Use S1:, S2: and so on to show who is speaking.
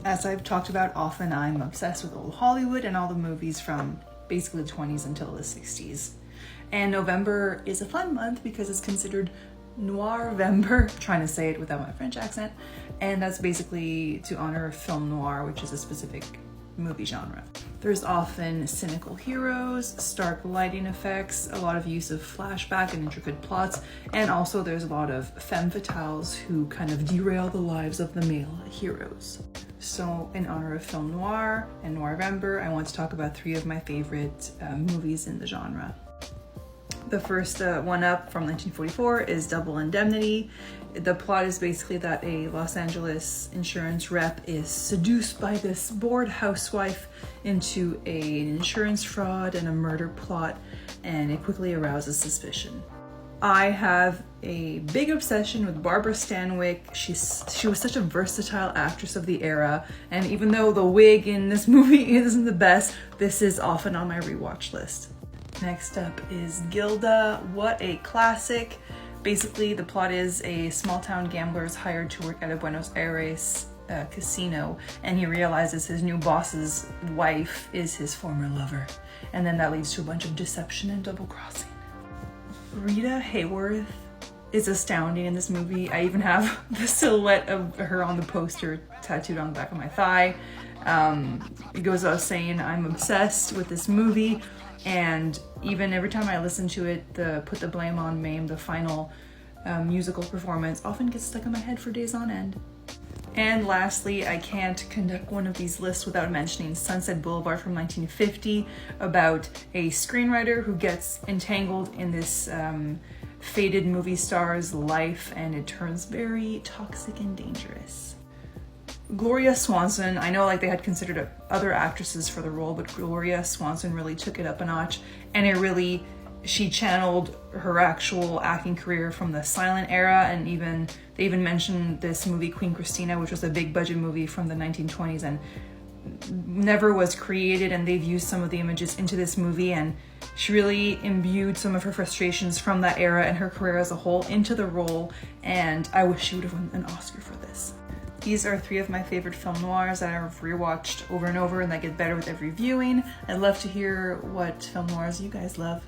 S1: As I've talked about often, I'm obsessed with old Hollywood and all the movies from basically the 20s until the 60s. And November is a fun month because it's considered Noirvember, trying to say it without my French accent, and that's basically to honor film noir, which is a specific movie genre. There's often cynical heroes, stark lighting effects, a lot of use of flashback and intricate plots, and also there's a lot of femme fatales who kind of derail the lives of the male heroes. So in honor of film noir and Noirvember, I want to talk about 3 of my favorite movies in the genre. The first one up from 1944 is Double Indemnity. The plot is basically that a Los Angeles insurance rep is seduced by this bored housewife into an insurance fraud and a murder plot, and it quickly arouses suspicion. I have a big obsession with Barbara Stanwyck. She was such a versatile actress of the era, and even though the wig in this movie isn't the best, this is often on my rewatch list. Next up is Gilda. What a classic. Basically, the plot is a small town gambler is hired to work at a Buenos Aires casino, and he realizes his new boss's wife is his former lover. And then that leads to a bunch of deception and double crossing. Rita Hayworth is astounding in this movie. I even have the silhouette of her on the poster tattooed on the back of my thigh. It goes without saying, I'm obsessed with this movie. And even every time I listen to it, the Put the Blame on Mame, the final musical performance, often gets stuck in my head for days on end. And lastly, I can't conduct one of these lists without mentioning Sunset Boulevard from 1950, about a screenwriter who gets entangled in this faded movie star's life, and it turns very toxic and dangerous. Gloria Swanson, I know they had considered other actresses for the role, but Gloria Swanson really took it up a notch, and she channeled her actual acting career from the silent era, and they even mentioned this movie Queen Christina, which was a big budget movie from the 1920s and never was created, and they've used some of the images into this movie, and she really imbued some of her frustrations from that era and her career as a whole into the role, and I wish she would have won an Oscar for this. These are 3 of my favorite film noirs that I've rewatched over and over and that get better with every viewing. I'd love to hear what film noirs you guys love.